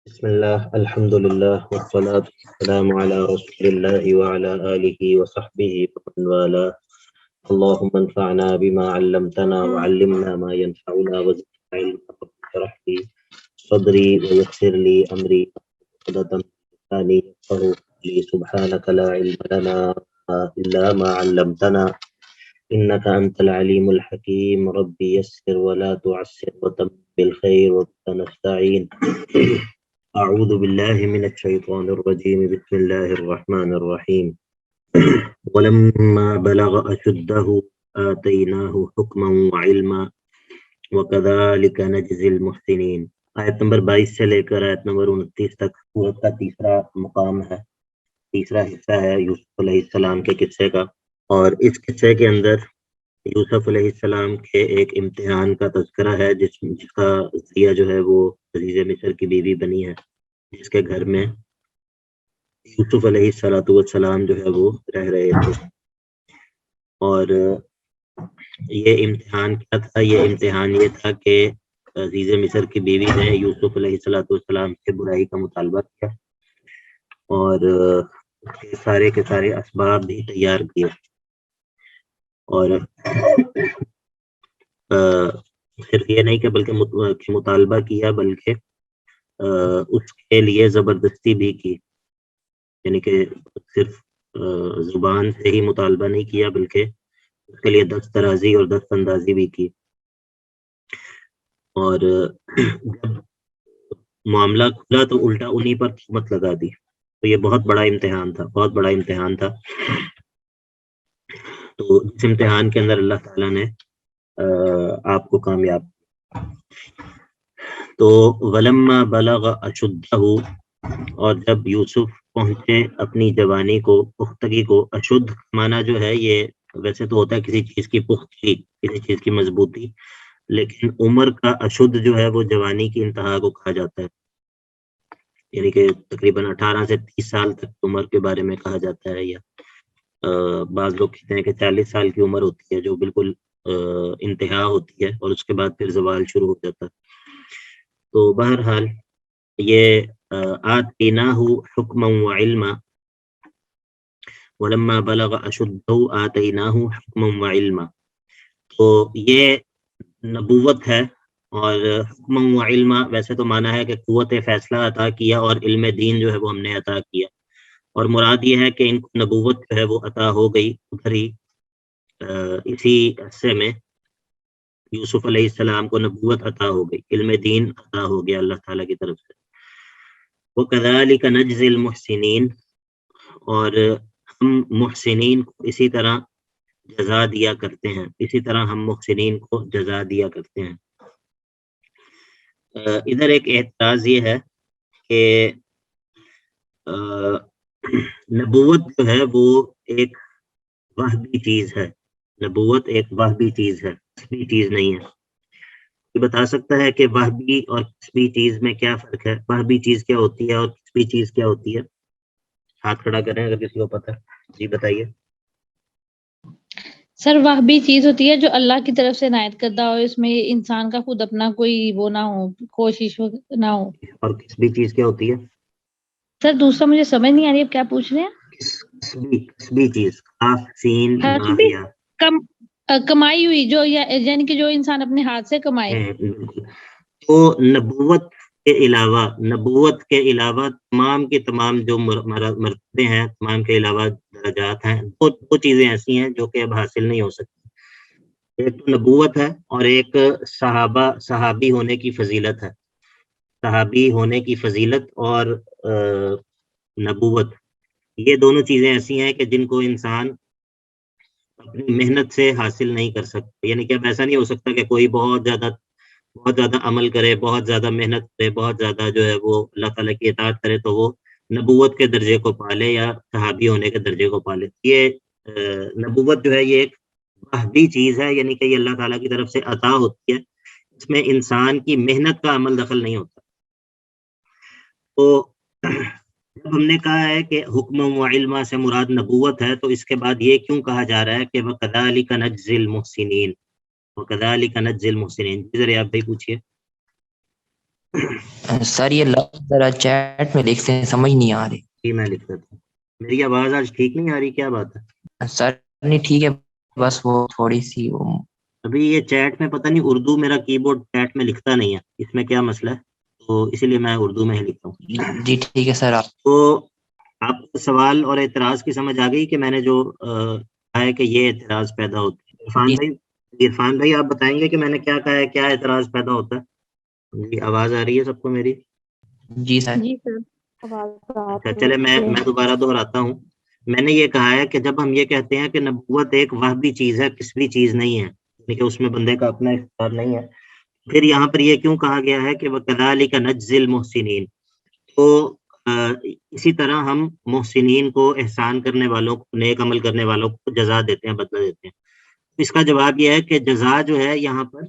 بسم الله الحمد لله والصلاة والسلام على رسول الله وعلى آله وصحبه ومن والاه. اللهم انفعنا بما علمتنا وعلمنا ما ينفعنا وزدنا علما رب اشرح لي صدري ويسر لي أمري عقدة من لساني يفقهوا قولي. سبحانك لا علم لنا إلا ما علمتنا إنك أنت العليم الحكيم. ربي يسر ولا تعسر وتمم بالخير وبك نستعين. أعوذ بالله من الشيطان الرجيم. بسم الله الرحمن الرحيم. ولما بلغ أشده آتيناه حكما وعلما وكذلك نجزي المحسنين. آیت نمبر 22 سے لے کر آیت نمبر 29 تک سورت کا تیسرا مقام ہے، تیسرا حصہ ہے یوسف علیہ السلام کے قصے کا، اور اس قصے کے اندر یوسف علیہ السلام کے ایک امتحان کا تذکرہ ہے جس کا ذریعہ جو ہے وہ عزیز مصر کی بیوی بنی ہے، جس کے گھر میں یوسف علیہ السلام جو ہے وہ رہ رہے تھے۔ اور یہ امتحان کیا تھا؟ یہ امتحان یہ تھا کہ عزیز مصر کی بیوی نے یوسف علیہ السلام سے برائی کا مطالبہ کیا اور سارے کے سارے اسباب بھی تیار کیے، اور صرف یہ نہیں کہ بلکہ مطالبہ کیا، بلکہ اس کے لیے زبردستی بھی کی، یعنی کہ صرف زبان سے ہی مطالبہ نہیں کیا بلکہ اس کے لیے دست درازی اور دست اندازی بھی کی۔ اور جب معاملہ کھلا تو الٹا انہی پر تہمت لگا دی، تو یہ بہت بڑا امتحان تھا، بہت بڑا امتحان تھا۔ تو اس امتحان کے اندر اللہ تعالیٰ نے آپ کو کامیاب۔ تو ولما بلغ اشدہ، اور جب یوسف پہنچے اپنی جوانی کو، پختگی کو۔ اشد معنی جو ہے یہ ویسے تو ہوتا ہے کسی چیز کی پختگی، کسی چیز کی مضبوطی، لیکن عمر کا اشد جو ہے وہ جوانی کی انتہا کو کہا جاتا ہے، یعنی کہ تقریباً 18 سے 30 سال تک عمر کے بارے میں کہا جاتا ہے، یا بعض لوگ کہتے ہیں کہ 40 سال کی عمر ہوتی ہے جو بالکل انتہا ہوتی ہے، اور اس کے بعد پھر زوال شروع ہو جاتا ہے۔ تو بہرحال یہ آتیناہ حکما وعلما، ولما بلغ اشدہ آتیناہ حکما وعلما، تو یہ نبوت ہے، اور حکما وعلما ویسے تو معنی ہے کہ قوت فیصلہ عطا کیا اور علم دین جو ہے وہ ہم نے عطا کیا، اور مراد یہ ہے کہ ان کو نبوت جو ہے وہ عطا ہو گئی ادھر ہی اسی عرصے میں یوسف علیہ السلام کو نبوت عطا ہو گئی، علم دین عطا ہو گیا اللہ تعالیٰ کی طرف سے۔ وَكَذَلِكَ نَجْزِي الْمُحْسِنِينَ، اور ہم محسنین کو اسی طرح جزا دیا کرتے ہیں، اسی طرح ہم محسنین کو جزا دیا کرتے ہیں۔ ادھر ایک اعتراض یہ ہے کہ نبوت جو ہے وہ ایک وہبی چیز ہے، نبوت ایک وہبی چیز ہے، کسبی چیز نہیں ہے۔ یہ بتا سکتا ہے کہ وہبی اور کسبی چیز میں کیا فرق ہے؟ وہبی چیز کیا ہوتی ہے اور کسبی چیز کیا ہوتی ہے؟ ہاتھ کھڑا کریں اگر کسی کو پتہ ہے، جی بتائیے۔ سر وہبی چیز ہوتی ہے جو اللہ کی طرف سے عنایت کردہ ہو، اس میں انسان کا خود اپنا کوئی وہ نہ ہو، کوشش نہ ہو۔ اور کسبی چیز کیا ہوتی ہے؟ سر دوسرا مجھے سمجھ نہیں آ رہی ہے، آپ کیا پوچھ رہے ہیں؟ کسبی چیز، کاف سین کسبی یا کمائی ہوئی، جو یعنی کہ جو انسان اپنے ہاتھ سے کمائے۔ بالکل۔ تو نبوت کے علاوہ تمام کے تمام جو مرتبے ہیں، تمام کے علاوہ درجات ہیں، دو چیزیں ایسی ہیں جو کہ اب حاصل نہیں ہو سکتی، ایک تو نبوت ہے اور ایک صحابی ہونے کی فضیلت ہے۔ صحابی ہونے کی فضیلت اور نبوت، یہ دونوں چیزیں ایسی ہیں کہ جن کو انسان اپنی محنت سے حاصل نہیں کر سکتا، یعنی کہ اب ایسا نہیں ہو سکتا کہ کوئی بہت زیادہ عمل کرے، بہت زیادہ محنت کرے، بہت زیادہ جو ہے وہ اللہ تعالیٰ کی اطاعت کرے تو وہ نبوت کے درجے کو پالے یا صحابی ہونے کے درجے کو پالے۔ یہ نبوت جو ہے یہ ایک وہبی چیز ہے، یعنی کہ یہ اللہ تعالیٰ کی طرف سے عطا ہوتی ہے، اس میں انسان کی محنت کا عمل دخل نہیں ہوتا۔ تو جب ہم نے کہا ہے کہ حکم و علم سے مراد نبوت ہے، تو اس کے بعد یہ کیوں کہا جا رہا ہے کہ وَكَذَلِكَ نَجْزِي الْمُحْسِنِينَ، وَكَذَلِكَ نَجْزِي الْمُحْسِنِينَ؟ ذرا آپ بھی پوچھیے۔ سر یہ لفظ ذرا چیٹ میں لکھتے ہیں، سمجھ نہیں آ رہی. جی میں لکھ دیتا ہوں. میری آواز آج ٹھیک نہیں آ رہی، کیا بات ہے؟ سر نہیں ٹھیک ہے، بس وہ تھوڑی سی ابھی یہ چیٹ میں پتہ نہیں، اردو میرا کی بورڈ چیٹ میں لکھتا نہیں ہے، اس میں کیا مسئلہ ہے، تو اسی لیے میں اردو میں ہی لکھتا ہوں. جی ٹھیک ہے سر. تو آپ کو سوال اور اعتراض کی سمجھ آ گئی کہ میں نے جو کہا ہے کہ یہ اعتراض پیدا ہوتا ہے. عرفان بھائی آپ بتائیں گے کہ میں نے کیا کہا ہے، کیا اعتراض پیدا ہوتا ہے؟ جی آواز آ رہی ہے سب کو میری؟ جی سر. جی سر. اچھا چلے میں دوبارہ دہراتا ہوں. میں نے یہ کہا ہے کہ جب ہم یہ کہتے ہیں کہ نبوت ایک وہبی چیز ہے، کسبی چیز نہیں ہے، یعنی کہ اس میں بندے کا اپنا اختیار نہیں ہے، پھر یہاں پر یہ کیوں کہا گیا ہے کہ وَكَذَلِكَ نَجْزِي الْمُحْسِنِينَ، تو اسی طرح ہم محسنین کو، احسان کرنے والوں کو، نیک عمل کرنے والوں کو جزا دیتے ہیں، بدلہ دیتے ہیں. اس کا جواب یہ ہے کہ جزا جو ہے یہاں پر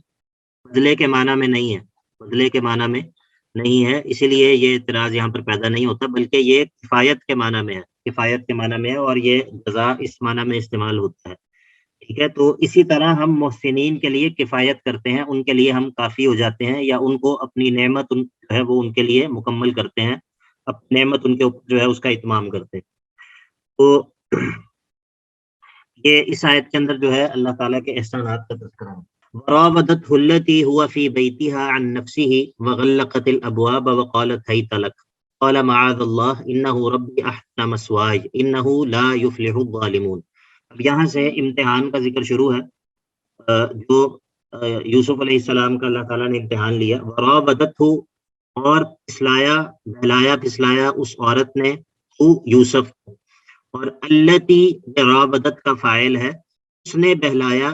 بدلے کے معنی میں نہیں ہے، بدلے کے معنی میں نہیں ہے، اسی لیے یہ اعتراض یہاں پر پیدا نہیں ہوتا، بلکہ یہ کفایت کے معنی میں ہے، کفایت کے معنی میں ہے، اور یہ جزا اس معنی میں استعمال ہوتا ہے. ٹھیک ہے، تو اسی طرح ہم محسنین کے لیے کفایت کرتے ہیں، ان کے لیے ہم کافی ہو جاتے ہیں، یا ان کو اپنی نعمت جو ہے وہ ان کے لیے مکمل کرتے ہیں، اپنی نعمت ان کے اوپر جو ہے اس کا اتمام کرتے ہیں. تو یہ اس آیت کے اندر جو ہے اللہ تعالیٰ کے احسانات کا تذکرہ ہے. وراودته التي هو في بيتها عن نفسه وغلقت الابواب وقالت هيت لك قال معاذ الله انه ربي احسن مثواي انه لا يفلح الظالمون. اب یہاں سے امتحان کا ذکر شروع ہے، جو یوسف علیہ السلام کا اللہ تعالیٰ نے امتحان لیا. وراودته، اور پھسلایا اس عورت نے، یوسف، اور التی راودت کا فاعل ہے، اس نے بہلایا،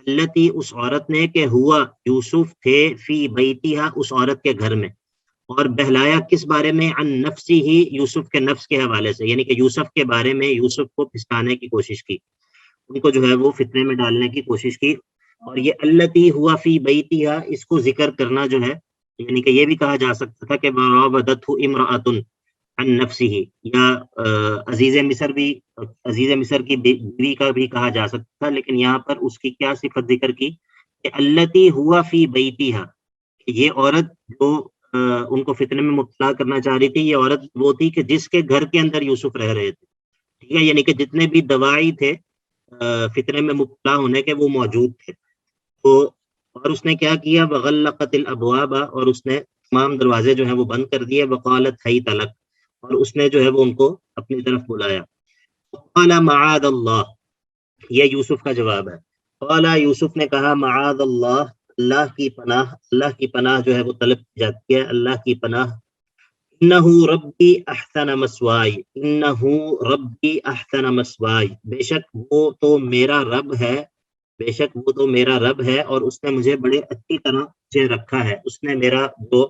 التی اس عورت نے، کہ ہوا یوسف تھے، فی بیتہا اس عورت کے گھر میں، اور بہلایا کس بارے میں، عن نفسی ہی یوسف کے نفس کے حوالے سے، یعنی کہ یوسف کے بارے میں یوسف کو پھسلانے کی کوشش کی، ان کو جو ہے وہ فتنے میں ڈالنے کی کوشش کی. اور یہ التی ہوا فی بیتہا، اس کو ذکر کرنا جو ہے، یعنی کہ یہ بھی کہا جا سکتا تھا کہ راودته امرأۃ عن نفسه، یا عزیز مصر کی بیوی کا بھی کہا جا سکتا تھا، لیکن یہاں پر اس کی کیا صفت ذکر کی کہ التی ہوا فی بیتہا، یہ عورت جو ان کو فتنے میں مبتلا کرنا چاہ رہی تھی، یہ عورت وہ تھی کہ جس کے گھر کے اندر یوسف رہ رہے تھے. ٹھیک ہے، یعنی کہ جتنے بھی دوائی تھے فتنے میں مبتلا ہونے کے وہ موجود تھے. تو اور اس نے کیا کیا، وغلقت الابواب، اور اس نے تمام دروازے جو ہیں وہ بند کر دیے، وقالت حیت لک، اور اس نے جو ہے وہ ان کو اپنی طرف بلایا. قال معاذ اللہ، یہ یوسف کا جواب ہے. قال یوسف نے کہا، معاذ اللہ، اللہ کی پناہ، اللہ کی پناہ جو ہے وہ طلب کی جاتی ہے، اللہ کی پناہ. انہ ربی احسن مثوائی، انہ ربی احسن مثوائی، بے شک وہ تو میرا رب ہے، بے شک وہ تو میرا رب ہے، اور اس نے مجھے بڑے اچھی طرح سے رکھا ہے، اس نے میرا جو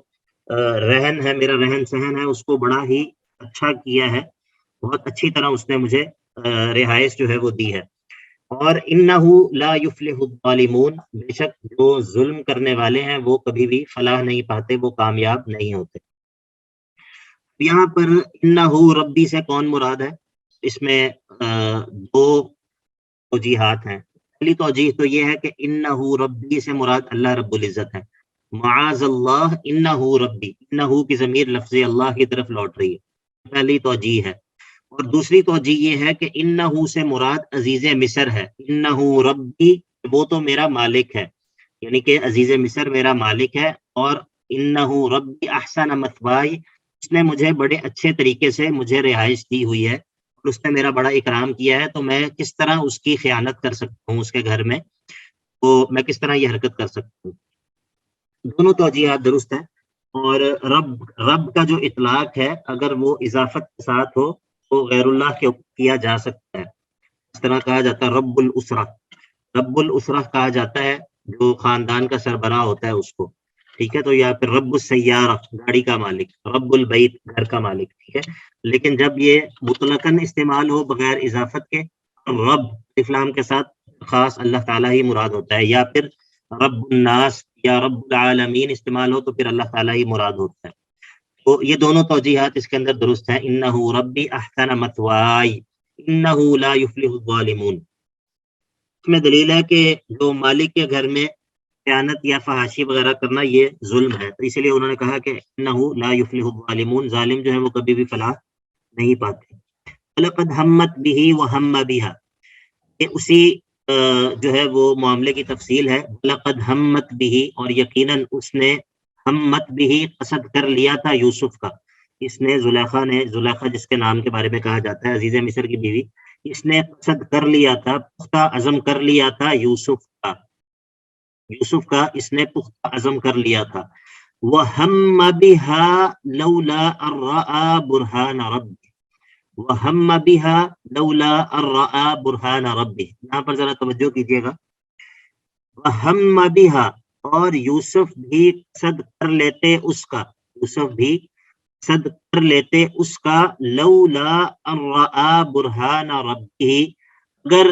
رہن ہے، میرا رہن سہن ہے، اس کو بڑا ہی اچھا کیا ہے، بہت اچھی طرح اس نے مجھے رہائش جو ہے وہ دی ہے. اور انہ لا یفلح الظالمون، بے شک جو ظلم کرنے والے ہیں وہ کبھی بھی فلاح نہیں پاتے، وہ کامیاب نہیں ہوتے. یہاں پر انہ ربی سے کون مراد ہے؟ اس میں دو توجیحات ہیں. پہلی توجیح تو یہ ہے کہ انہ ربی سے مراد اللہ رب العزت ہے. معاذ اللہ انہ ربی، انہ کی ضمیر لفظ اللہ کی طرف لوٹ رہی ہے، پہلی توجیح ہے. اور دوسری توجیہ یہ ہے کہ انہ سے مراد عزیز مصر ہے. انہ ربی، وہ تو میرا مالک ہے، یعنی کہ عزیز مصر میرا مالک ہے. اور انہ ربی احسن مثوائی، اس نے مجھے بڑے اچھے طریقے سے مجھے رہائش دی ہوئی ہے، اور اس نے میرا بڑا اکرام کیا ہے، تو میں کس طرح اس کی خیانت کر سکتا ہوں اس کے گھر میں، تو میں کس طرح یہ حرکت کر سکتا ہوں. دونوں توجیحات درست ہیں. اور رب کا جو اطلاق ہے اگر وہ اضافت کے ساتھ ہو تو غیر اللہ کے اوپر کیا جا سکتا ہے. اس طرح کہا جاتا ہے رب الاسرہ، رب الاسرہ کہا جاتا ہے جو خاندان کا سربراہ ہوتا ہے اس کو. ٹھیک ہے، تو یا پھر رب السیارہ، گاڑی کا مالک، رب البیت، گھر کا مالک. ٹھیک ہے، لیکن جب یہ مطلقاً استعمال ہو بغیر اضافت کے، رب اسلام کے ساتھ خاص اللہ تعالیٰ ہی مراد ہوتا ہے، یا پھر رب الناس یا رب العالمین استعمال ہو تو پھر اللہ تعالیٰ ہی مراد ہوتا ہے. تو یہ دونوں توجیحات اس کے اندر درست ہیں. انہ ربی احسن مثوائی انہ لا یفلح الظالمون. اس میں دلیل ہے کہ جو مالک کے گھر میں خیانت یا فحاشی وغیرہ کرنا یہ ظلم ہے، تو اسی لیے انہوں نے کہا کہ انہ لا یفلح الظالمون، ظالم جو ہے وہ کبھی بھی فلاح نہیں پاتے۔ لقد ہمت به وہم بها، یہ اسی جو ہے وہ معاملے کی تفصیل ہے۔ لقد ہمت به، اور یقیناً اس نے ہمت به قصد کر لیا تھا یوسف کا، اس نے زلیخا جس کے نام کے بارے میں کہا جاتا ہے عزیز مصر کی بیوی، اس نے قصد کر لیا تھا، پختہ عزم کر لیا تھا یوسف کا اس نے پختہ عزم کر لیا تھا۔ وَهَمَّ بِهَا لَوْلَا أَن رَّأَىٰ بُرْهَانَ رَبِّهِ، وَهَمَّ بِهَا لَوْلَا أَن رَّأَىٰ بُرْهَانَ رَبِّهِ، یہاں پر ذرا توجہ کیجیے گا۔ وَهَمَّ بِهَا، اور یوسف بھی قصد کر لیتے اس کا، یوسف بھی قصد کر لیتے اس کا، لولا ان رآ برہان ربہ، اگر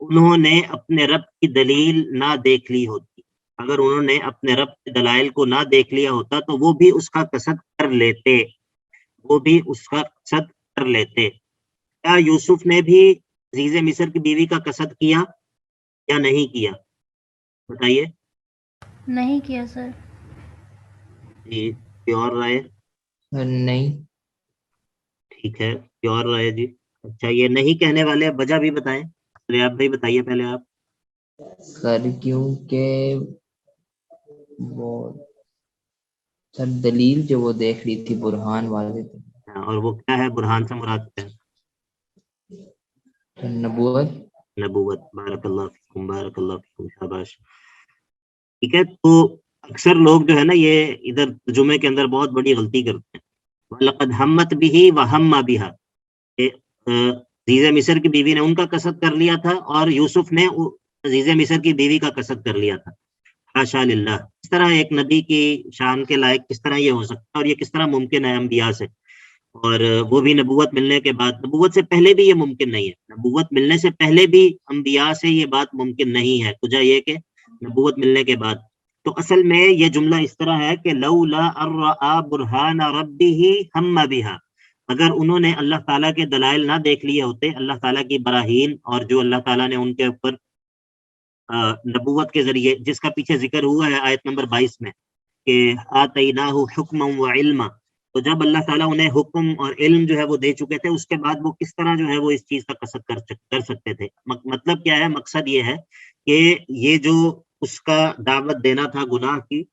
انہوں نے اپنے رب کی دلیل نہ دیکھ لی ہوتی، اگر انہوں نے اپنے رب کے دلائل کو نہ دیکھ لیا ہوتا تو وہ بھی اس کا قصد کر لیتے، وہ بھی اس کا قصد کر لیتے۔ کیا یوسف نے بھی عزیز مصر کی بیوی کا قصد کیا یا نہیں کیا؟ بتائیے۔ نہیں کیا سر۔ جی، کوئی اور رائے؟ نہیں ٹھیک ہے، کوئی اور رائے؟ جی اچھا، یہ نہیں کہنے والے وجہ بھی بتائیں۔ ریاض بھائی بتائیے پہلے آپ۔ سر کیونکہ وہ سر دلیل جو وہ دیکھ رہی تھی برہان والے تھے، اور وہ کیا ہے؟ برہان سے مراد کیا ہے؟ نبوت۔ نبوت، بارک اللہ فیکم، بارک اللہ فیکم، شاباش۔ ٹھیک ہے، تو اکثر لوگ جو ہے نا یہ ادھر ترجمے کے اندر بہت بڑی غلطی کرتے ہیں۔ وَلَقَدْ ہَمَّتْ بِهِ وَهَمَّ بِهَا، عزیز مصر کی بیوی نے ان کا قصد کر لیا تھا اور یوسف نے عزیز مصر کی بیوی کا قصد کر لیا تھا۔ حاشا للہ، اس طرح ایک نبی کی شان کے لائق کس طرح یہ ہو سکتا ہے، اور یہ کس طرح ممکن ہے انبیاء سے، اور وہ بھی نبوت ملنے کے بعد؟ نبوت سے پہلے بھی یہ ممکن نہیں ہے، نبوت ملنے سے پہلے بھی انبیاء سے یہ بات ممکن نہیں ہے، وجہ یہ کہ نبوت ملنے کے بعد۔ تو اصل میں یہ جملہ اس طرح ہے کہ لولا ان رآ برہان ربہ ہم بہا، اگر انہوں نے اللہ تعالیٰ کے دلائل نہ دیکھ لیے ہوتے، اللہ تعالیٰ کی براہین، اور جو اللہ تعالیٰ نے ان کے اوپر نبوت کے ذریعے، جس کا پیچھے ذکر ہوا ہے آیت نمبر 22 میں کہ آتیناہ حکما و علما، تو جب اللہ تعالیٰ انہیں حکم اور علم جو ہے وہ دے چکے تھے، اس کے بعد وہ کس طرح جو ہے وہ اس چیز کا قصد کر سکتے تھے؟ مطلب کیا ہے؟ مقصد یہ ہے کہ یہ جو اس کا دعوت دینا تھا گناہ کی،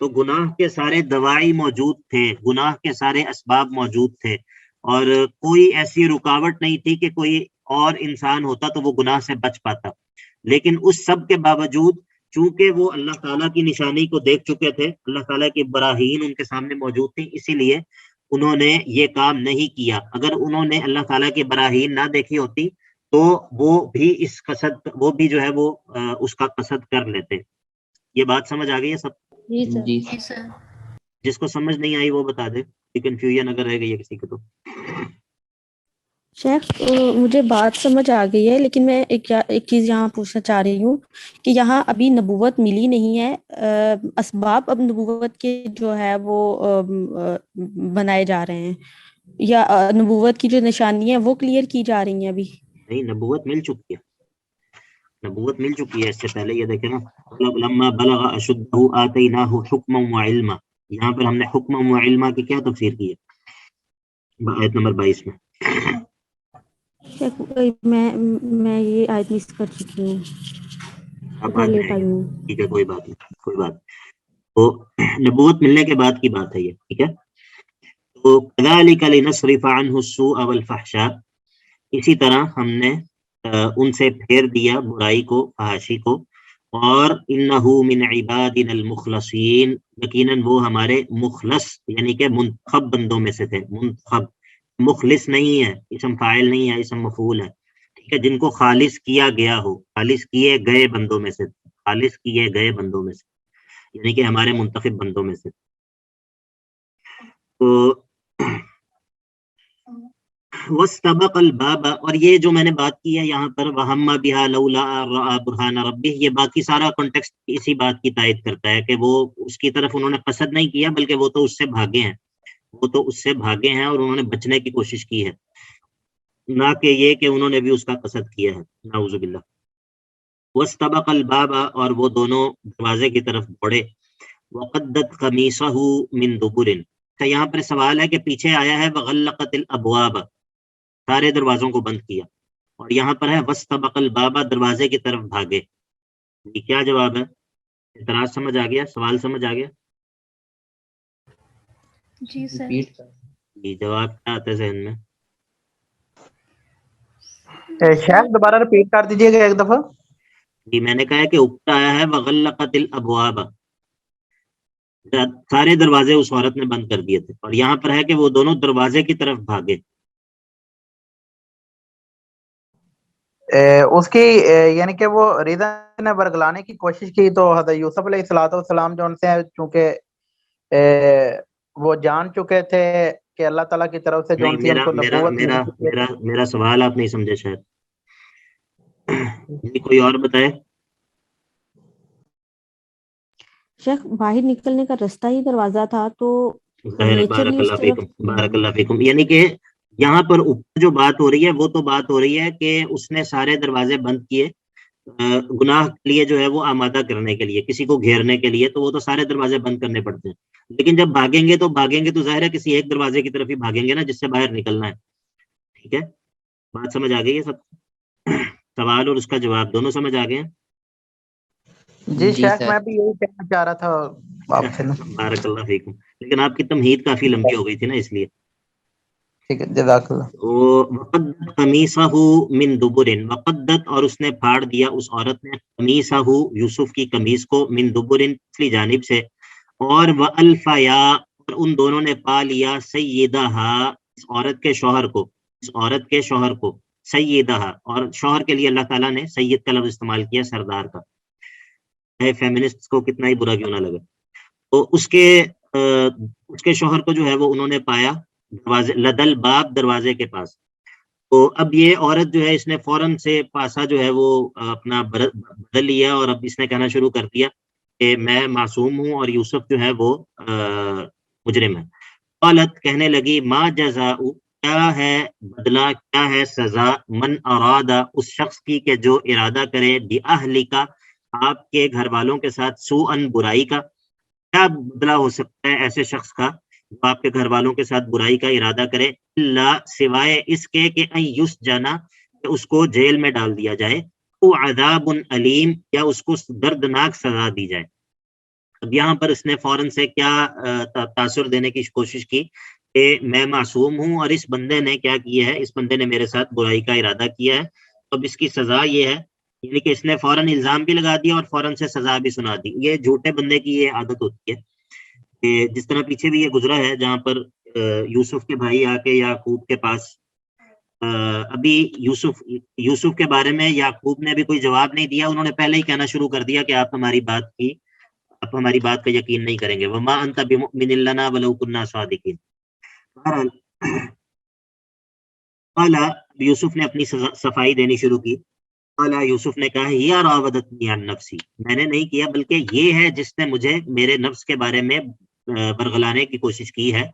تو گناہ کے سارے دواعی موجود تھے، گناہ کے سارے اسباب موجود تھے، اور کوئی ایسی رکاوٹ نہیں تھی کہ کوئی اور انسان ہوتا تو وہ گناہ سے بچ پاتا۔ لیکن اس سب کے باوجود چونکہ وہ اللہ تعالیٰ کی نشانی کو دیکھ چکے تھے، اللہ تعالیٰ کی براہین ان کے سامنے موجود تھی، اسی لیے انہوں نے یہ کام نہیں کیا۔ اگر انہوں نے اللہ تعالیٰ کی براہین نہ دیکھی ہوتی تو وہ بھی وہ بھی جو ہے وہ اس کا قصد کر لیتے۔ یہ بات سمجھ آ گئی ہے سب؟ جی سر۔ جی جی سر۔ جس کو سمجھ نہیں آئی وہ بتا دے، کنفیوژن اگر رہ گئی ہے کسی کو تو۔ شیخ مجھے بات سمجھ آ گئی ہے، لیکن میں ایک چیز یہاں پوچھنا چاہ رہی ہوں کہ یہاں ابھی نبوت ملی نہیں ہے، اسباب اب نبوت کے جو ہے وہ بنائے جا رہے ہیں، یا نبوت کی جو نشانی ہے وہ کلیئر کی جا رہی ہیں ابھی؟ نہیں، نبوت مل چکی ہے، نبوت مل چکی ہے اس سے پہلے۔ یہ دیکھیں نا، لما بلغ اشدہ آتیناہ حکما و علما، یہاں پر ہم نے حکما و علما کی کیا تفسیر کی ہے آیت نمبر 22 میں؟ میں یہ آیت مس کر چکی ہوں، اب تھوڑا آ لیٹ جائے آئی گی، ہوں۔ ٹھیک ہے، کوئی بات نہیں، کوئی بات نہیں۔ تو نبوت ملنے کے بعد کی بات ہے یہ، ٹھیک ہے۔ تو کذالک لنصرف عنہ السوء والفحشاء، اسی طرح ہم نے ان سے پھیر دیا برائی کو، فحاشی کو، اور انہ من عبادنا المخلصین، یقیناً وہ ہمارے مخلص یعنی کہ منتخب بندوں میں سے تھے۔ منتخب، مخلص نہیں ہے، اسم فاعل نہیں ہے، اسم مفعول ہے، ٹھیک ہے، جن کو خالص کیا گیا ہو، خالص کیے گئے بندوں میں سے، خالص کیے گئے بندوں میں سے، یعنی کہ ہمارے منتخب بندوں میں سے۔ تو وَاسْتَبَقَ الْبَابَ، اور یہ جو میں نے بات کی ہے یہاں پر وَهَمَّ بِهَا لَوْلَا رَأَىٰ بُرْهَانَ رَبِّهِ، یہ باقی سارا کانٹیکسٹ اسی بات کی تائید کرتا ہے کہ وہ اس کی طرف انہوں نے قصد نہیں کیا، بلکہ وہ تو اس سے بھاگے ہیں، وہ تو اس سے بھاگے ہیں اور انہوں نے بچنے کی کوشش کی ہے، نہ کہ یہ کہ انہوں نے بھی اس کا قصد کیا ہے، نعوذ باللہ۔ وَاسْتَبَقَ الْبَابَ اور وہ دونوں دروازے کی طرف دوڑے. وَقَدَّتْ قَمِيصَهُ مِن دُبُرٍ. تو یہاں پر سوال ہے کہ پیچھے آیا ہے وَغَلَّقَتِ الْأَبْوَابَ، سارے دروازوں کو بند کیا، اور یہاں پر ہے وَاسْتَبَقَ الْبَابَ، دروازے کی طرف بھاگے. یہ کیا جواب ہے؟ اعتراض سمجھ آ گیا؟ سوال سمجھ آ گیا؟ جی سر. ریپیٹ کر. جی جواب کیا آتا ہے ذہن میں؟ شیخ دوبارہ ریپیٹ کر دیجیے گا ایک دفعہ. جی میں نے کہا ہے کہ اوپر آیا ہے وَغَلَّقَتِ الْأَبْوَابَ، سارے دروازے اس عورت نے بند کر دیے تھے، اور یہاں پر ہے کہ وہ دونوں دروازے کی طرف بھاگے. اس کی یعنی کہ وہ رضا نے برگلانے کی کوشش کی تو حضرت یوسف علیہ السلام جو ان سے چونکہ وہ جان چکے تھے کہ اللہ تعالیٰ کی طرف سے جو نہیں، ان سے ان کو نبوت میرا سوال آپ نہیں سمجھے شاید. جی کوئی اور بتائے. شیخ باہر نکلنے کا رستہ ہی دروازہ تھا تو ظاہر ہے. بارک اللہ فیکم، بارک اللہ فیکم. یعنی کہ یہاں پر اوپر جو بات ہو رہی ہے وہ تو بات ہو رہی ہے کہ اس نے سارے دروازے بند کیے گناہ کے لیے، جو ہے وہ آمادہ کرنے کے لیے، کسی کو گھیرنے کے لیے، تو وہ تو سارے دروازے بند کرنے پڑتے ہیں. لیکن جب بھاگیں گے تو ظاہر ہے کسی ایک دروازے کی طرف ہی بھاگیں گے نا جس سے باہر نکلنا ہے. ٹھیک ہے، بات سمجھ آ گئی ہے سب؟ سوال اور اس کا جواب دونوں سمجھ آ گئے ہیں؟ جی جی شیخ سر. میں بھی یہی کہنا چاہ رہا تھا آپ سے نا. بارک اللہ فیکم. لیکن آپ کی تمہید کافی لمبی ہو گئی تھی نا، اس لیے. ٹھیک ہے، جزاک اللہ. وَقَدَّتْ قَمِيصَهُ مِن دُبُرٍ، وَقَدَّتْ اور اس نے پھاڑ دیا اس عورت نے قَمِيصَهُ یوسف کی قمیص کو، من دبرن پچھلی جانب سے، اور وَأَلْفَ یا اور ان دونوں نے پا لیا سیدہا اس عورت کے شوہر کو، اس عورت کے شوہر کو، سیدہا، اور شوہر کے لیے اللہ تعالیٰ نے سید کا لفظ استعمال کیا، سردار کا. فیمنسٹ کو کتنا ہی برا کیوں نہ لگے. تو اس کے شوہر کو جو ہے وہ انہوں نے پایا دروازے لدل باب، دروازے کے پاس. تو اب یہ عورت جو ہے اس نے فوراً سے پاسا جو ہے وہ اپنا بدل لیا، اور اب اس نے کہنا شروع کر دیا کہ میں معصوم ہوں اور یوسف جو ہے وہ مجرم ہے. قالت کہنے لگی ما جزاء، کیا ہے بدلہ، کیا ہے سزا، من ارادہ اس شخص کی کہ جو ارادہ کرے، بِأَهْلِکَ آپ کے گھر والوں کے ساتھ، سوءً برائی کا. کیا بدلہ ہو سکتا ہے ایسے شخص کا جو آپ کے گھر والوں کے ساتھ برائی کا ارادہ کرے، اللہ سوائے اس کے کہ ان یسجنا کہ اس کو جیل میں ڈال دیا جائے، او عذاب علیم یا اس کو دردناک سزا دی جائے. اب یہاں پر اس نے فوراً سے کیا تاثر دینے کی کوشش کی کہ میں معصوم ہوں اور اس بندے نے کیا کیا ہے، اس بندے نے میرے ساتھ برائی کا ارادہ کیا ہے. اب اس کی سزا یہ ہے، یعنی کہ اس نے فوراً الزام بھی لگا دیا اور فوراً سے سزا بھی سنا دی. یہ جھوٹے بندے کی یہ عادت ہوتی ہے کہ جس طرح پیچھے بھی یہ گزرا ہے جہاں پر یوسف کے بھائی آ کے یعقوب کے پاس، ابھی یوسف کے بارے میں یعقوب نے بھی کوئی جواب نہیں دیا، انہوں نے پہلے ہی کہنا شروع کر دیا کہ آپ ہماری بات کا یقین نہیں کریں گے. وما انت بمؤمن لنا ولو كنا صادقین. بہرحال قال، یوسف نے اپنی صفائی دینی شروع کی. قال یوسف نے کہا یا راودتنی عن نفسی، میں نے نہیں کیا بلکہ یہ ہے جس نے مجھے میرے نفس کے بارے میں برگلانے کی کوشش کی ہے.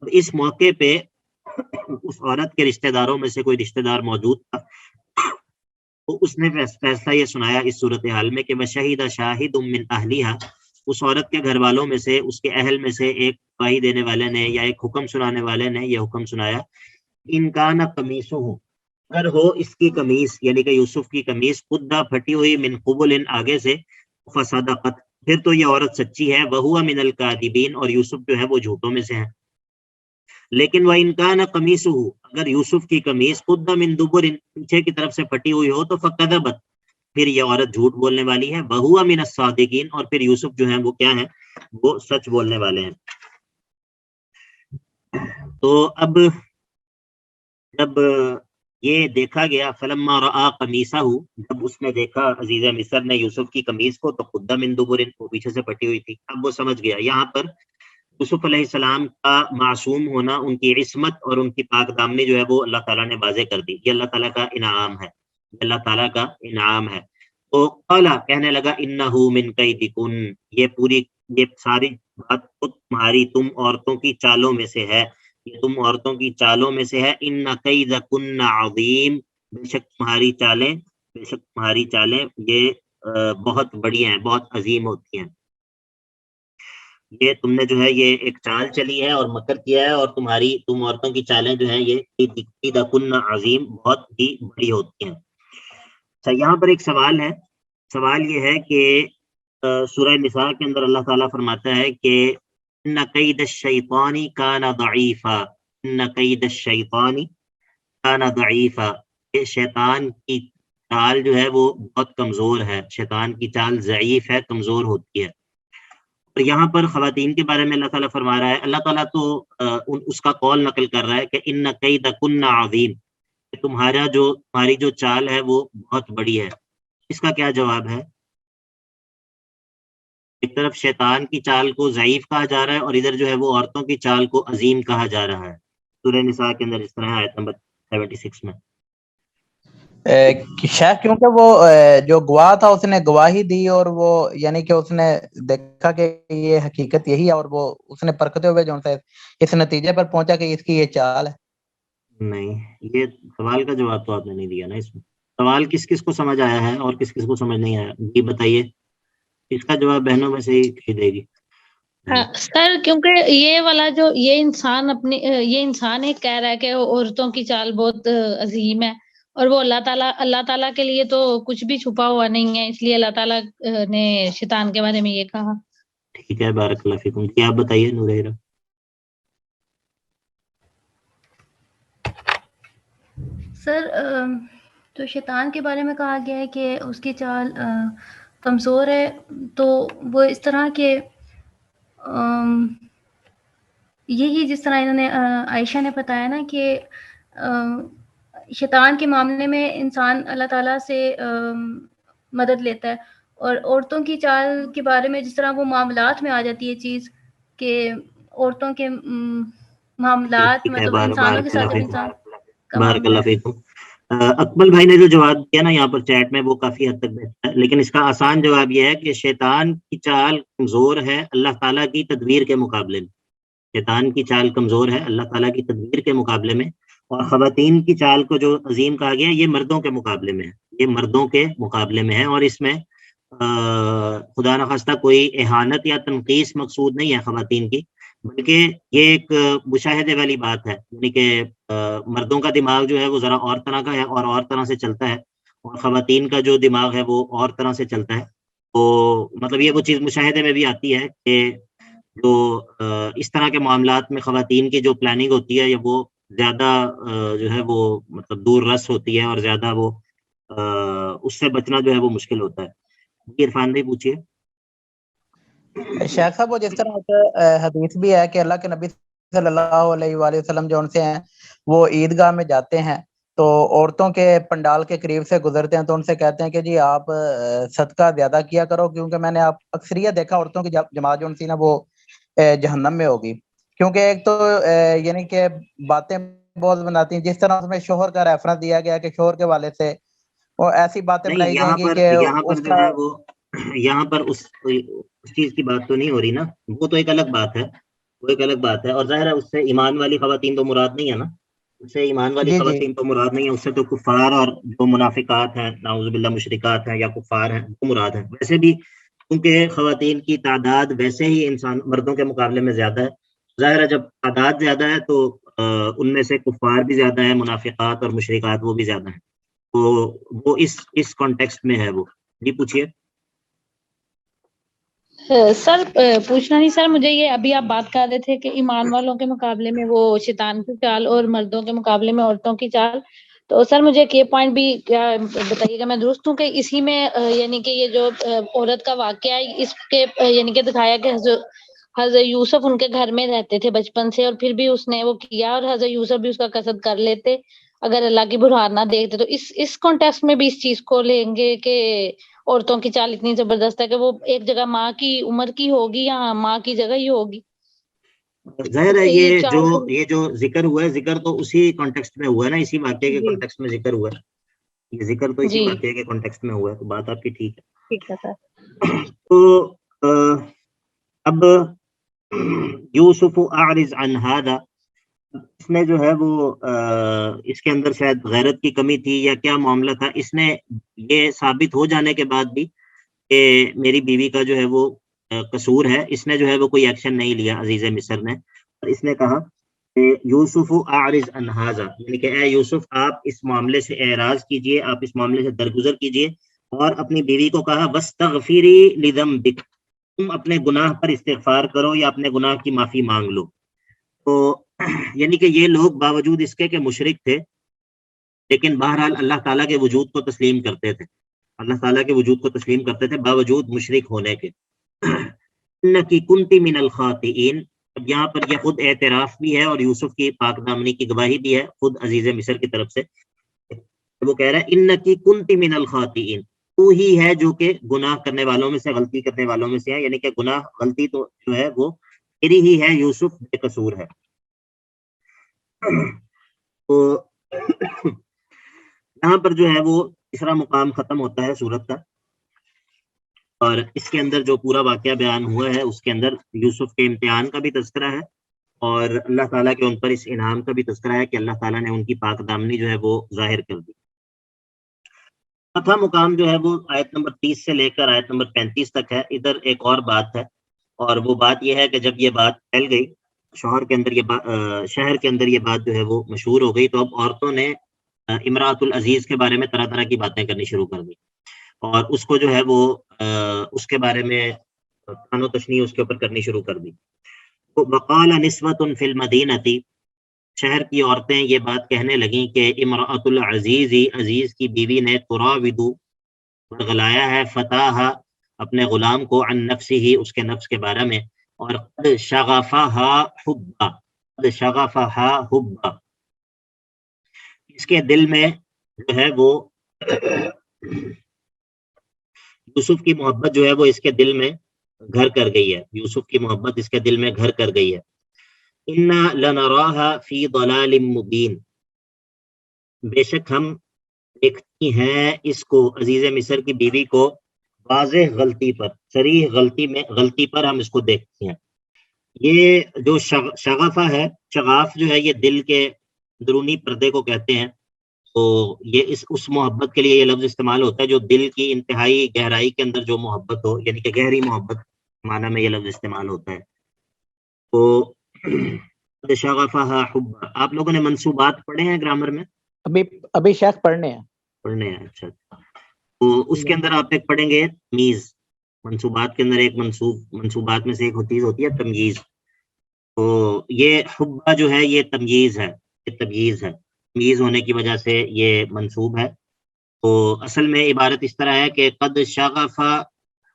اس موقع پہ اس عورت کے رشتہ داروں میں سے کوئی رشتہ دار موجود تھا، تو اس نے فیصلہ یہ سنایا اس صورتحال میں کہ وشہد شاہد من اہلیہا، اس عورت کے گھر والوں میں سے، اس کے اہل میں سے ایک گواہی دینے والے نے یا ایک حکم سنانے والے نے یہ حکم سنایا، ان کان قمیصہ، اگر ہو اس کی قمیص یعنی کہ یوسف کی قمیص قدہ پھٹی ہوئی، من قبل آگے سے، فصدقت پھر تو یہ عورت سچی ہے، وہو من الکاذبین اور یوسف جو ہے وہ جھوٹوں میں سے ہے. لیکن وہ انکان قمیصہ، اگر یوسف کی قمیص قدہ من دبر پیچھے کی طرف سے پھٹی ہوئی ہو تو فکذبت پھر یہ عورت جھوٹ بولنے والی ہے، وہو من الصادقین اور پھر یوسف جو ہیں وہ کیا ہیں، وہ سچ بولنے والے ہیں. تو اب جب یہ دیکھا گیا، فلما رآ قمیصہ، جب اس نے دیکھا عزیز مصر نے یوسف کی قمیص کو، تو قدہ من دبر وہ پیچھے سے پھٹی ہوئی تھی. اب وہ سمجھ گیا یہاں پر یوسف علیہ السلام کا معصوم ہونا، ان کی عصمت اور ان کی پاک دامنی جو ہے وہ اللہ تعالیٰ نے واضح کر دی. یہ اللہ تعالیٰ کا انعام ہے، اللہ تعالیٰ کا انعام ہے. تو قال کہنے لگا انہ من کیدکن، یہ ساری بات تمہاری، تم عورتوں کی چالوں میں سے ہے، یہ تم عورتوں کی چالوں میں سے ہے. ان کیدکن عظیم، بے شک تمہاری چالیں بے شک تمہاری چالیں یہ بہت بڑی ہیں، بہت عظیم ہوتی ہیں. یہ تم نے جو ہے یہ ایک چال چلی ہے اور مکر کیا ہے، اور تم عورتوں کی چالیں جو ہیں یہ کیدکن عظیم، بہت ہی بڑی ہوتی ہیں. اچھا، یہاں پر ایک سوال ہے. سوال یہ ہے کہ سورہ نساء کے اندر اللہ تعالیٰ فرماتا ہے کہ ان کید الشیطان کان ضعیفا، ان کید الشیطان کان ضعیفا، کہ شیطان کی چال جو ہے وہ بہت کمزور ہے، شیطان کی چال ضعیف ہے، کمزور ہوتی ہے. اور یہاں پر خواتین کے بارے میں اللہ تعالیٰ فرما رہا ہے، اللہ تعالیٰ تو اس کا قول نقل کر رہا ہے کہ ان کیدکن عظیم، کہ تمہاری جو چال ہے وہ بہت بڑی ہے. اس کا کیا جواب ہے؟ ایک طرف شیطان کی چال کو ضعیف کہا جا رہا ہے، اور ادھر جو ہے وہ عورتوں کی چال کو عظیم کہا جا رہا ہے. سورہ نساء کے اندر اس طرح ہے، آیت نمبر 76 میں. شاید کیونکہ وہ جو گواہ تھا اس نے گواہی دی، اور وہ یعنی کہ اس نے دیکھا کہ یہ حقیقت یہی ہے، اور وہ اس نے پرکھتے ہوئے جو ہے اس نتیجے پر پہنچا کہ اس کی یہ چال ہے. نہیں، یہ سوال کا جواب تو آپ نے نہیں دیا نا. اس میں سوال کس کس کو سمجھ آیا ہے اور کس کس کو سمجھ نہیں آیا، یہ بتائیے. اس کا جواب بہنوں میں سے ہی کہہ دے گی. سر کیونکہ یہ والا جو یہ انسان ایک کہہ رہا ہے کہ عورتوں کی چال بہت عظیم ہے، اور وہ اللہ تعالیٰ کے لیے تو کچھ بھی چھپا ہوا نہیں ہے، اس لیے اللہ تعالیٰ نے شیطان کے بارے میں یہ کہا. ٹھیک ہے، بارک اللہ فیکم. کیا آپ بتائیے نوریرہ. سر تو شیطان کے بارے میں کہا گیا ہے کہ اس کی چال کمزور ہے، تو وہ اس طرح کے یہی جس طرح انہوں نے عائشہ نے بتایا نا کہ شیطان کے معاملے میں انسان اللہ تعالیٰ سے مدد لیتا ہے، اور عورتوں کی چال کے بارے میں جس طرح وہ معاملات میں آ جاتی ہے چیز کہ عورتوں کے معاملات، ٹھیک ہے، مطلب انسانوں کے ساتھ جب انسان کا بارک معاملہ اللہ ہے. فیکم. اکمل بھائی نے جو جواب دیا نا یہاں پر چیٹ میں، وہ کافی حد تک بہتر ہے، لیکن اس کا آسان جواب یہ ہے کہ شیطان کی چال کمزور ہے اللہ تعالیٰ کی تدبیر کے مقابلے میں. شیطان کی چال کمزور ہے اللہ تعالیٰ کی تدبیر کے مقابلے میں، اور خواتین کی چال کو جو عظیم کہا گیا یہ مردوں کے مقابلے میں ہے، یہ مردوں کے مقابلے میں ہے. اور اس میں خدا نخواستہ کوئی اہانت یا تنقیص مقصود نہیں ہے خواتین کی، بلکہ یہ ایک مشاہدے والی بات ہے، یعنی کہ مردوں کا دماغ جو ہے وہ ذرا اور طرح کا ہے اور طرح سے چلتا ہے، اور خواتین کا جو دماغ ہے وہ اور طرح سے چلتا ہے. تو مطلب یہ وہ چیز مشاہدے میں بھی آتی ہے کہ جو اس طرح کے معاملات میں خواتین کی جو پلاننگ ہوتی ہے، یا وہ زیادہ جو ہے وہ مطلب دور رس ہوتی ہے، اور زیادہ وہ اس سے بچنا جو ہے وہ مشکل ہوتا ہے. عرفان بھائی پوچھیے. شیخ صاحب وہ جس طرح حدیث بھی ہے کہ اللہ کے نبی صلی اللہ علیہ وآلہ وسلم جو ان سے ہیں وہ عیدگاہ میں جاتے ہیں تو عورتوں کے پنڈال کے قریب سے گزرتے ہیں تو ان سے کہتے ہیں کہ جی آپ صدقہ زیادہ کیا کرو، کیونکہ میں نے آپ اکثریت دیکھا عورتوں کی جماعت جو ان سی نا وہ جہنم میں ہوگی. کیونکہ ایک تو یعنی کہ باتیں بہت بناتی ہیں، جس طرح اس میں شوہر کا ریفرنس دیا گیا کہ شوہر کے والے سے وہ ایسی باتیں نہیں، بنائی جائیں گی کہ یہاں پر جو ہے وہ یہاں پر اس چیز کی بات تو نہیں ہو رہی نا، وہ تو ایک الگ بات ہے، وہ ایک الگ بات ہے. اور ظاہر ہے اس سے ایمان والی خواتین تو مراد نہیں ہے نا، اس سے ایمان والی خواتین تو مراد نہیں ہے، اس سے تو کفار اور جو منافقات ہیں، نعوذ باللہ مشرکات ہیں یا کفار ہیں، وہ مراد ہیں. ویسے بھی کیونکہ خواتین کی تعداد ویسے ہی انسان مردوں کے مقابلے میں زیادہ ہے، ظاہر ہے جب تعداد زیادہ ہے تو ان میں سے کفار بھی زیادہ ہیں، منافقات اور مشرکات وہ بھی زیادہ ہیں، تو وہ اس کانٹیکسٹ میں ہے. وہ جی پوچھیے. سر پوچھنا نہیں سر، مجھے یہ ابھی آپ بات کر رہے تھے کہ ایمان والوں کے مقابلے میں وہ شیطان کی چال اور مردوں کے مقابلے میں عورتوں کی چال، تو سر مجھے یہ پوائنٹ بھی کیا بتائیے گا. میں درست ہوں کہ اسی میں یعنی کہ یہ جو عورت کا واقعہ ہے اس کے یعنی کہ دکھایا کہ حضرت یوسف ان کے گھر میں رہتے تھے بچپن سے، اور پھر بھی اس نے وہ کیا، اور حضرت یوسف بھی اس کا قصد کر لیتے اگر اللہ کی برہان نہ دیکھتے. تو اس کانٹیکسٹ میں بھی اس چیز کو لیں گے کہ عورتوں کی چال اتنی زبردست ہے کہ وہ ایک جگہ ماں کی عمر کی ہوگی یا ماں کی جگہ ہی ہوگی. ظاہر ہے یہ جو ذکر ہوا ہے، ذکر تو اسی کانٹیکسٹ میں ہوا ہے نا، اسی واقعے کے کانٹیکسٹ میں ذکر ہوا ہے، یہ ذکر تو اسی واقعے کے کانٹیکسٹ میں ہوا ہے، تو بات آپ کی ٹھیک ہے. ٹھیک ہے سر. تو اب یوسف اعرض عن هذا، اس نے جو ہے وہ اس کے اندر شاید غیرت کی کمی تھی یا کیا معاملہ تھا، اس نے یہ ثابت ہو جانے کے بعد بھی کہ میری بیوی کا جو ہے وہ قصور ہے، اس نے جو ہے وہ کوئی ایکشن نہیں لیا عزیز مصر نے، اور اس نے کہا کہ یوسف اعرض عن ھذا، یعنی کہ اے یوسف آپ اس معاملے سے اعراض کیجئے، آپ اس معاملے سے درگزر کیجئے، اور اپنی بیوی کو کہا واستغفری لذنبک، تم اپنے گناہ پر استغفار کرو یا اپنے گناہ کی معافی مانگ لو۔ تو یعنی کہ یہ لوگ باوجود اس کے کہ مشرک تھے لیکن بہرحال اللہ تعالیٰ کے وجود کو تسلیم کرتے تھے، اللہ تعالیٰ کے وجود کو تسلیم کرتے تھے باوجود مشرک ہونے کے۔ انکی کنتی من الخاطئین، اب یہاں پر یہ خود اعتراف بھی ہے اور یوسف کی پاک دامنی کی گواہی بھی ہے خود عزیز مصر کی طرف سے۔ وہ کہہ رہا ہے انکی کنتی من الخاطئین، تو ہی ہے جو کہ گناہ کرنے والوں میں سے، غلطی کرنے والوں میں سے ہے، یعنی کہ گناہ غلطی تو جو ہے وہ تیری ہی ہے، یوسف بے قصور ہے۔ تو یہاں پر جو ہے وہ تیسرا مقام ختم ہوتا ہے سورت کا، اور اس کے اندر جو پورا واقعہ بیان ہوا ہے اس کے اندر یوسف کے امتحان کا بھی تذکرہ ہے اور اللہ تعالیٰ کے ان پر اس انعام کا بھی تذکرہ ہے کہ اللہ تعالیٰ نے ان کی پاک دامنی جو ہے وہ ظاہر کر دی۔ چوتھا مقام جو ہے وہ آیت نمبر 30 سے لے کر آیت نمبر 35 تک ہے۔ ادھر ایک اور بات ہے، اور وہ بات یہ ہے کہ جب یہ بات پھیل گئی شہر کے اندر یہ بات جو ہے وہ مشہور ہو گئی، تو اب عورتوں نے امراۃ العزیز کے بارے میں طرح طرح کی باتیں کرنی شروع کر دی، اور اس کو جو ہے وہ اس کے بارے میں تان و تشنیع اس کے اوپر کرنی شروع کر دی۔ وقال نسوۃ فی المدینہ، شہر کی عورتیں یہ بات کہنے لگیں کہ امراۃ العزیز، عزیز کی بیوی نے تراود ورغلایا ہے فتاہ اپنے غلام کو عن نفسہ، اس کے نفس کے بارے میں، اور قد شغفہا حبا، قد شغفہا حبا، اس کے دل میں جو ہے وہ یوسف کی محبت جو ہے وہ اس کے دل میں گھر کر گئی ہے، یوسف کی محبت اس کے دل میں گھر کر گئی ہے۔ انا لنراہا فی ضلال مبین، بے شک ہم دیکھتی ہیں اس کو، عزیز مصر کی بیوی کو، واضح غلطی پر، صریح غلطی پر ہم اس کو دیکھتے ہیں۔ یہ جو شغفہ ہے، شغاف جو ہے یہ دل کے اندرونی پردے کو کہتے ہیں، تو یہ اس محبت کے لیے یہ لفظ استعمال ہوتا ہے جو دل کی انتہائی گہرائی کے اندر جو محبت ہو، یعنی کہ گہری محبت معنی میں یہ لفظ استعمال ہوتا ہے۔ تو شغفہا حبا، آپ لوگوں نے منصوبات پڑھے ہیں گرامر میں؟ ابھی شیخ پڑھنے ہیں۔ اچھا، تو اس کے اندر آپ ایک پڑھیں گے تمیز، منصوبات کے اندر ایک منصوبات میں سے ایک چیز ہوتی ہے تمییز، تو یہ حبا جو ہے یہ تمییز ہے، یہ تمییز ہے، تمییز ہونے کی وجہ سے یہ منصوب ہے۔ تو اصل میں عبارت اس طرح ہے کہ قد شغف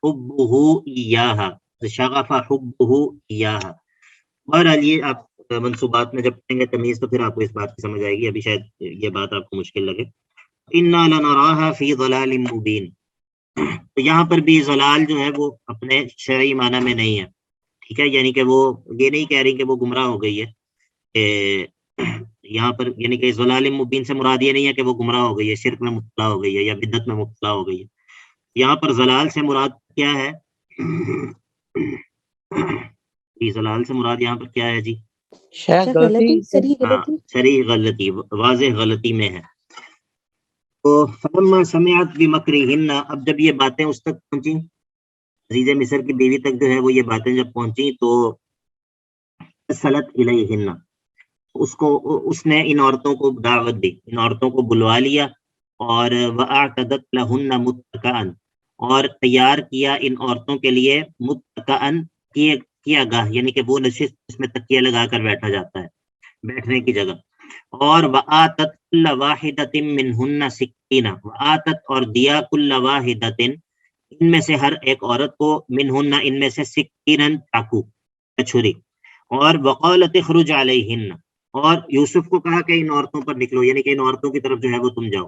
حبہ ایاہا، شغف حبہ ایاہا۔ بہرحال یہ آپ منصوبات میں جب پڑھیں گے تمیز تو پھر آپ کو اس بات کی سمجھ آئے گی، ابھی شاید یہ بات آپ کو مشکل لگے۔ انا لنراہا فی ضلال مبین، تو یہاں پر بھی ضلال جو ہے وہ اپنے شرعی معنی میں نہیں ہے، ٹھیک ہے، یعنی کہ وہ یہ نہیں کہہ رہی کہ وہ گمراہ ہو گئی ہے، کہ یہاں پر یعنی کہ ضلال مبین سے مراد یہ نہیں ہے کہ وہ گمراہ ہو گئی ہے، شرک میں مبتلا ہو گئی ہے یا بدعت میں مبتلا ہو گئی ہے۔ یہاں پر ضلال سے مراد کیا ہے؟ جی ضلال سے مراد یہاں پر کیا ہے جی؟ غلطی، صریح غلطی، واضح غلطی میں ہے۔ تو فلما سمعت بمکرہن، اب جب یہ باتیں اس تک پہنچی، عزیز مصر کی بیوی تک جو ہے وہ یہ باتیں جب پہنچی، تو ارسلت الیہن، اس نے ان عورتوں کو دعوت دی، ان عورتوں کو بلوا لیا، اور وَأَعْتَدَتْ لَهُنَّ مُتَّكَأً، اور تیار کیا ان عورتوں کے لیے متکئن، کیا گاہ، یعنی کہ وہ نشست جس میں تکیہ لگا کر بیٹھا جاتا ہے، بیٹھنے کی جگہ، اور وَآتَتْ كُلَّ وَاحِدَةٍ مِّنْهُنَّ سِكِّينًا، وَآتَتْ اور دیا كُلَّ وَاحِدَةٍ ان میں سے ہر ایک عورت کو، منہن ان میں سے، سکینن چاقو، چھری، اور وقالت اخرج علیہن، اور یوسف کو کہا کہ ان عورتوں پر نکلو، یعنی کہ ان عورتوں کی طرف جو ہے وہ تم جاؤ۔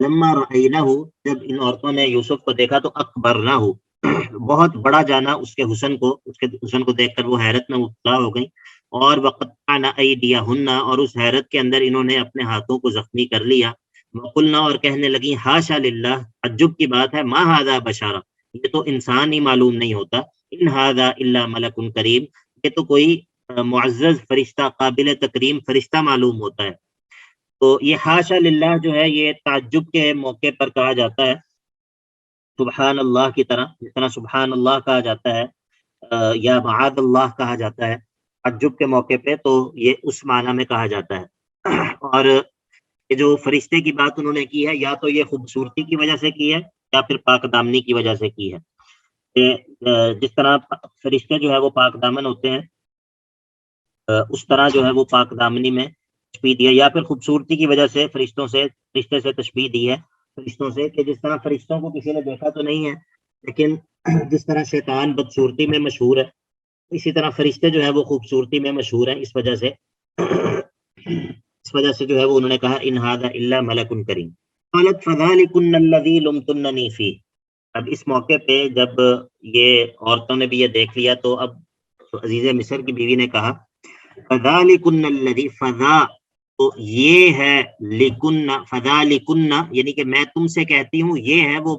لما رأینہ، جب ان عورتوں نے یوسف کو دیکھا تو اکبرنہ، بہت بڑا جانا اس کے حسن کو دیکھ کر وہ حیرت میں مبتلا ہو گئی، اور وقطعن ایدیہن، اور اس حیرت کے اندر انہوں نے اپنے ہاتھوں کو زخمی کر لیا، وقلنا، اور کہنے لگی، حاشا للہ، تعجب کی بات ہے، ما ھذا بشرا، یہ تو انسان ہی معلوم نہیں ہوتا، ان ھذا الا ملک کریم، یہ تو کوئی معزز فرشتہ، قابل تکریم فرشتہ معلوم ہوتا ہے۔ تو یہ حاشا للہ جو ہے یہ تعجب کے موقع پر کہا جاتا ہے، سبحان اللہ کی طرح، جس طرح سبحان اللہ کہا جاتا ہے یا معاذ اللہ کہا جاتا ہے تعجب کے موقع پہ، تو یہ اس معنی میں کہا جاتا ہے۔ اور یہ جو فرشتے کی بات انہوں نے کی ہے، یا تو یہ خوبصورتی کی وجہ سے کی ہے یا پھر پاک دامنی کی وجہ سے کی ہے۔ جس طرح فرشتے جو ہے وہ پاک دامن ہوتے ہیں، اس طرح جو ہے وہ پاک دامنی میں تشبیہ دی ہے، یا پھر خوبصورتی کی وجہ سے فرشتے سے تشبیہ دی ہے فرشتوں سے، کہ جس طرح فرشتوں کو کسی نے دیکھا تو نہیں ہے، لیکن جس طرح شیطان بدصورتی میں مشہور ہے، اسی طرح فرشتے جو ہے وہ خوبصورتی میں مشہور ہیں۔ اس وجہ سے جو ہے وہ انہوں نے کہا ان ھذا الا ملک کریم۔ قالت فذلکن الذی لمتننی فیہ۔ اب اس موقع پہ جب یہ عورتوں نے بھی یہ دیکھ لیا تو اب عزیز مصر کی بیوی نے کہا فذلکن الذی، فذا تو یہ ہے، لکن فذلکن یعنی کہ میں تم سے کہتی ہوں، یہ ہے وہ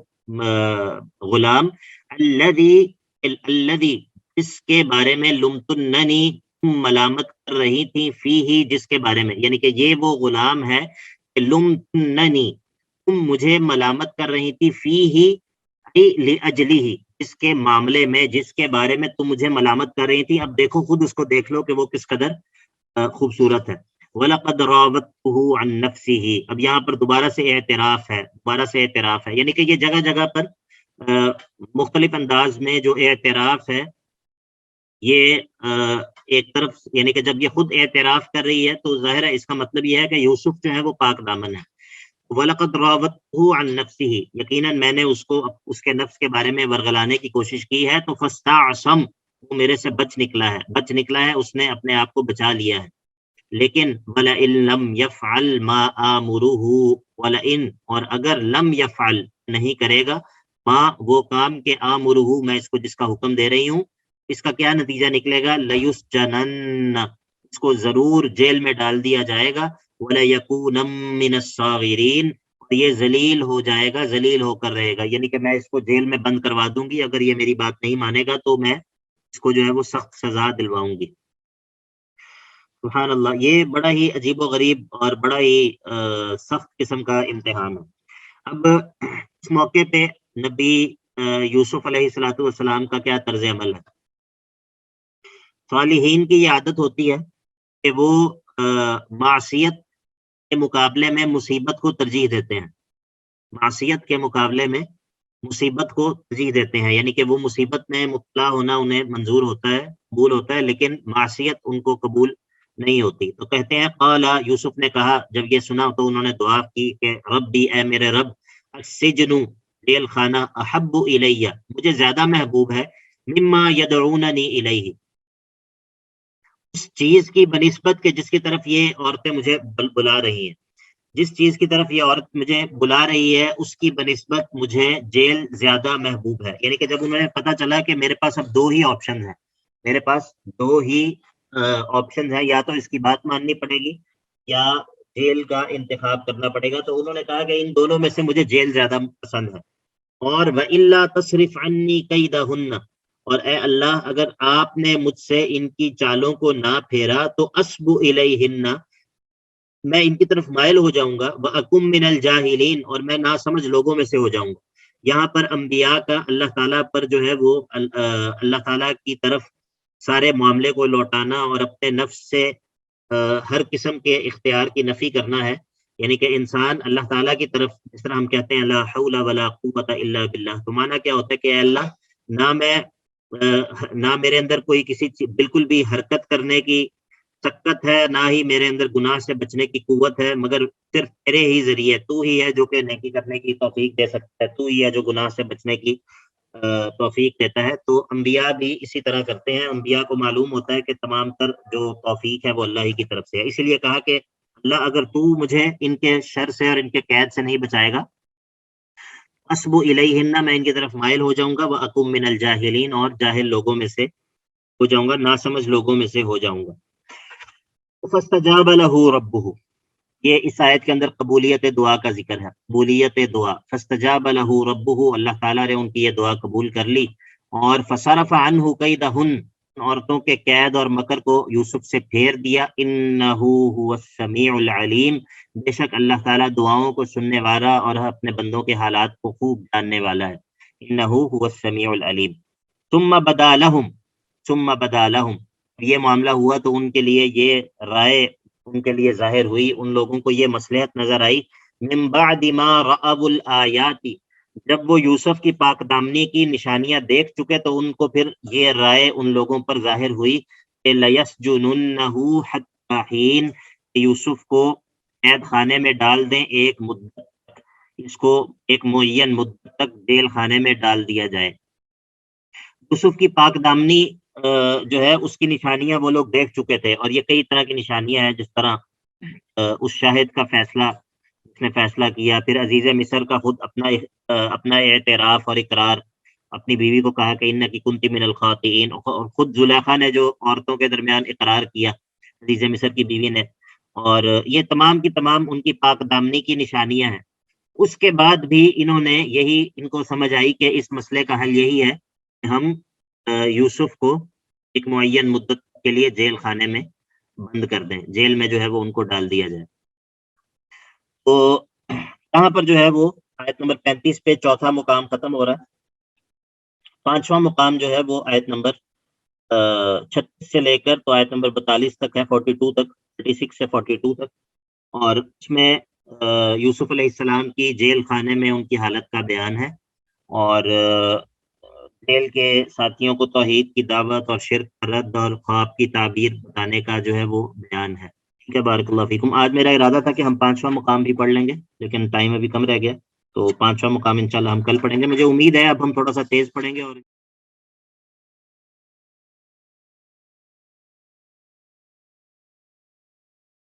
غلام، الذی جس کے بارے میں لمتننی تم ملامت کر رہی تھی، فیہ جس کے بارے میں، یعنی کہ یہ وہ غلام ہے کہ لمتننی تم مجھے ملامت کر رہی تھی، فیہ لأجلہ اس کے معاملے میں، جس کے بارے میں تم مجھے ملامت کر رہی تھی۔ اب دیکھو، خود اس کو دیکھ لو کہ وہ کس قدر خوبصورت ہے۔ وَلَقَدْ رَاوَدتُّهُ عَن نَفْسِهِ، اب یہاں پر دوبارہ سے اعتراف ہے، یعنی کہ یہ جگہ جگہ پر مختلف انداز میں جو اعتراف ہے، یہ ایک طرف یعنی کہ جب یہ خود اعتراف کر رہی ہے تو ظاہر ہے اس کا مطلب یہ ہے کہ یوسف جو ہے وہ پاک دامن ہے۔ وَلَقَدْ رَاوَدتُّهُ عَن نَفْسِهِ، یقیناً میں نے اس کو اس کے نفس کے بارے میں ورغلانے کی کوشش کی ہے، تو فَاسْتَعْصَمَ، وہ میرے سے بچ نکلا ہے، اس نے اپنے آپ کو بچا لیا ہے۔ لیکن وَلَئِن لَمْ يَفْعَلْ مَا آمُرُهُ، وَلَئِن اور اگر لم يفعل نہیں کرے گا، ما وہ کام کے آمُرُهُ میں اس کو جس کا حکم دے رہی ہوں، اس کا کیا نتیجہ نکلے گا؟ لَيُسْجَنَنَّ، اس کو ضرور جیل میں ڈال دیا جائے گا، وَلَيَكُونَ مِنَ الصَّاغِرِينَ، اور یہ ذلیل ہو جائے گا، ذلیل ہو کر رہے گا، یعنی کہ میں اس کو جیل میں بند کروا دوں گی، اگر یہ میری بات نہیں مانے گا تو میں اس کو جو ہے وہ سخت سزا دلواؤں گی۔ سبحان اللہ، یہ بڑا ہی عجیب و غریب اور بڑا ہی سخت قسم کا امتحان ہے۔ اب اس موقع پہ نبی یوسف علیہ الصلوۃ والسلام کا کیا طرز عمل ہے؟ صالحین کی یہ عادت ہوتی ہے کہ وہ معصیت کے مقابلے میں مصیبت کو ترجیح دیتے ہیں، معصیت کے مقابلے میں مصیبت کو ترجیح دیتے ہیں، یعنی کہ وہ مصیبت میں مبتلا ہونا انہیں منظور ہوتا ہے، قبول ہوتا ہے، لیکن معصیت ان کو قبول نہیں ہوتی۔ تو کہتے ہیں قال، یوسف نے کہا جب یہ سنا تو انہوں نے دعا کی کہ ربی، اے میرے رب، السجن جیل خانہ، احب الیہ مجھے زیادہ محبوب ہے، مما یدعوننی الیہ اس چیز کی بنسبت کہ جس کی طرف یہ عورتیں مجھے بلا رہی ہیں، جس چیز کی طرف یہ عورت مجھے بلا رہی ہے اس کی بنسبت مجھے جیل زیادہ محبوب ہے۔ یعنی کہ جب انہوں نے پتہ چلا کہ میرے پاس اب دو ہی آپشن ہیں، یا تو اس کی بات ماننی پڑے گی یا جیل کا انتخاب کرنا پڑے گا، تو انہوں نے کہا کہ ان دونوں میں سے مجھے جیل زیادہ پسند ہے۔ اور وَإِلَّا تَصْرِفْ عَنِّي كَيْدَهُنَّ، اور اے اللہ اگر آپ نے مجھ سے ان کی چالوں کو نہ پھیرا تو اصب الیہن میں ان کی طرف مائل ہو جاؤں گا، وَأَكُمْ مِنَ الْجَاهِلِينَ اور میں ناسمجھ لوگوں میں سے ہو جاؤں گا۔ یہاں پر انبیاء کا اللہ تعالیٰ پر جو ہے وہ اللہ تعالیٰ کی طرف سارے معاملے کو لوٹانا اور اپنے نفس سے ہر قسم کے اختیار کی نفی کرنا ہے، یعنی کہ انسان اللہ تعالیٰ کی طرف، جس طرح ہم کہتے ہیں لا حول ولا قوت الا باللہ، تو معنی کیا ہوتا ہے کہ اے اللہ نہ میرے اندر کوئی کسی بالکل بھی حرکت کرنے کی سکت ہے، نہ ہی میرے اندر گناہ سے بچنے کی قوت ہے، مگر صرف تیرے ہی ذریعے، تو ہی ہے جو کہ نیکی کرنے کی توفیق دے سکتا ہے، تو ہی ہے جو گناہ سے بچنے کی توفیق دیتا ہے۔ تو انبیاء بھی اسی طرح کرتے ہیں، انبیاء کو معلوم ہوتا ہے کہ تمام تر جو توفیق ہے وہ اللہ ہی کی طرف سے ہے، اسی لیے کہا کہ اللہ اگر تو مجھے ان کے شر سے اور ان کے قید سے نہیں بچائے گا، اسب الیہن میں ان کی طرف مائل ہو جاؤں گا، وَأَكُمْ مِنَ الْجَاهِلِينَ اور جاہل لوگوں میں سے ہو جاؤں گا، ناسمجھ لوگوں میں سے ہو جاؤں گا۔ فَاسْتَجَابَ لَهُ رَبُّهُ، یہ اس آیت کے اندر قبولیت دعا کا ذکر ہے، قبولیت دعا۔ فَاسْتَجَابَ لَهُ رَبُّهُ، اللہ تعالیٰ نے ان کی یہ دعا قبول کر لی، اور فَصَرَفَ عَنْهُ كَيْدَهُنَّ عورتوں کے قید اور مکر کو یوسف سے پھیر دیا. انہو هو السمیع العلیم، بے شک اللہ تعالیٰ دعاؤں کو سننے والا اور اپنے بندوں کے حالات کو خوب جاننے والا ہے. انہو هو السمیع العلیم. ثم بدا لہم، یہ معاملہ ہوا تو ان کے لیے یہ رائے ان کے لیے ظاہر ہوئی، ان لوگوں کو یہ مصلحت نظر آئی. من بعد ما رأوا الآیات، جب وہ یوسف کی پاک دامنی کی نشانیاں دیکھ چکے تو ان کو پھر یہ رائے ان لوگوں پر ظاہر ہوئی کہ لَيَسْجُنُنَّهُ حَتَّىٰ حِينٍ، کہ یوسف کو قید خانے میں ڈال دیں ایک مدت تک، اس کو ایک معین مدت تک جیل خانے میں ڈال دیا جائے. یوسف کی پاک دامنی جو ہے اس کی نشانیاں وہ لوگ دیکھ چکے تھے، اور یہ کئی طرح کی نشانیاں ہیں، جس طرح اس شاہد کا فیصلہ، اس نے فیصلہ کیا، پھر عزیز مصر کا خود اپنا اعتراف اور اقرار، اپنی بیوی کو کہا کہ انکی کنتی من الخاطئین، اور خود زلیخا نے جو عورتوں کے درمیان اقرار کیا عزیز مصر کی بیوی نے، اور یہ تمام کی تمام ان کی پاک دامنی کی نشانیاں ہیں. اس کے بعد بھی انہوں نے ان کو سمجھ آئی کہ اس مسئلے کا حل یہی ہے کہ ہم یوسف کو ایک معین مدت کے لیے جیل خانے میں بند کر دیں، جیل میں جو ہے وہ ان کو ڈال دیا جائے. تو یہاں پر جو ہے وہ آیت نمبر 35 پہ چوتھا مقام ختم ہو رہا ہے. پانچواں مقام جو ہے وہ آیت نمبر 36 سے لے کر تو آیت نمبر 42 تک ہے، 42 تک، 36 سے 42 تک، اور اس میں یوسف علیہ السلام کی جیل خانے میں ان کی حالت کا بیان ہے، اور جیل کے ساتھیوں کو توحید کی دعوت اور شرک کا رد اور خواب کی تعبیر بتانے کا جو ہے وہ بیان ہے. ٹھیک ہے، بارک اللہ فیکم. آج میرا ارادہ تھا کہ ہم پانچواں مقام بھی پڑھ لیں گے، لیکن ٹائم ابھی کم رہ گیا، تو پانچواں مقام انشاءاللہ ہم کل پڑھیں گے. مجھے امید ہے اب ہم تھوڑا سا تیز پڑھیں گے اور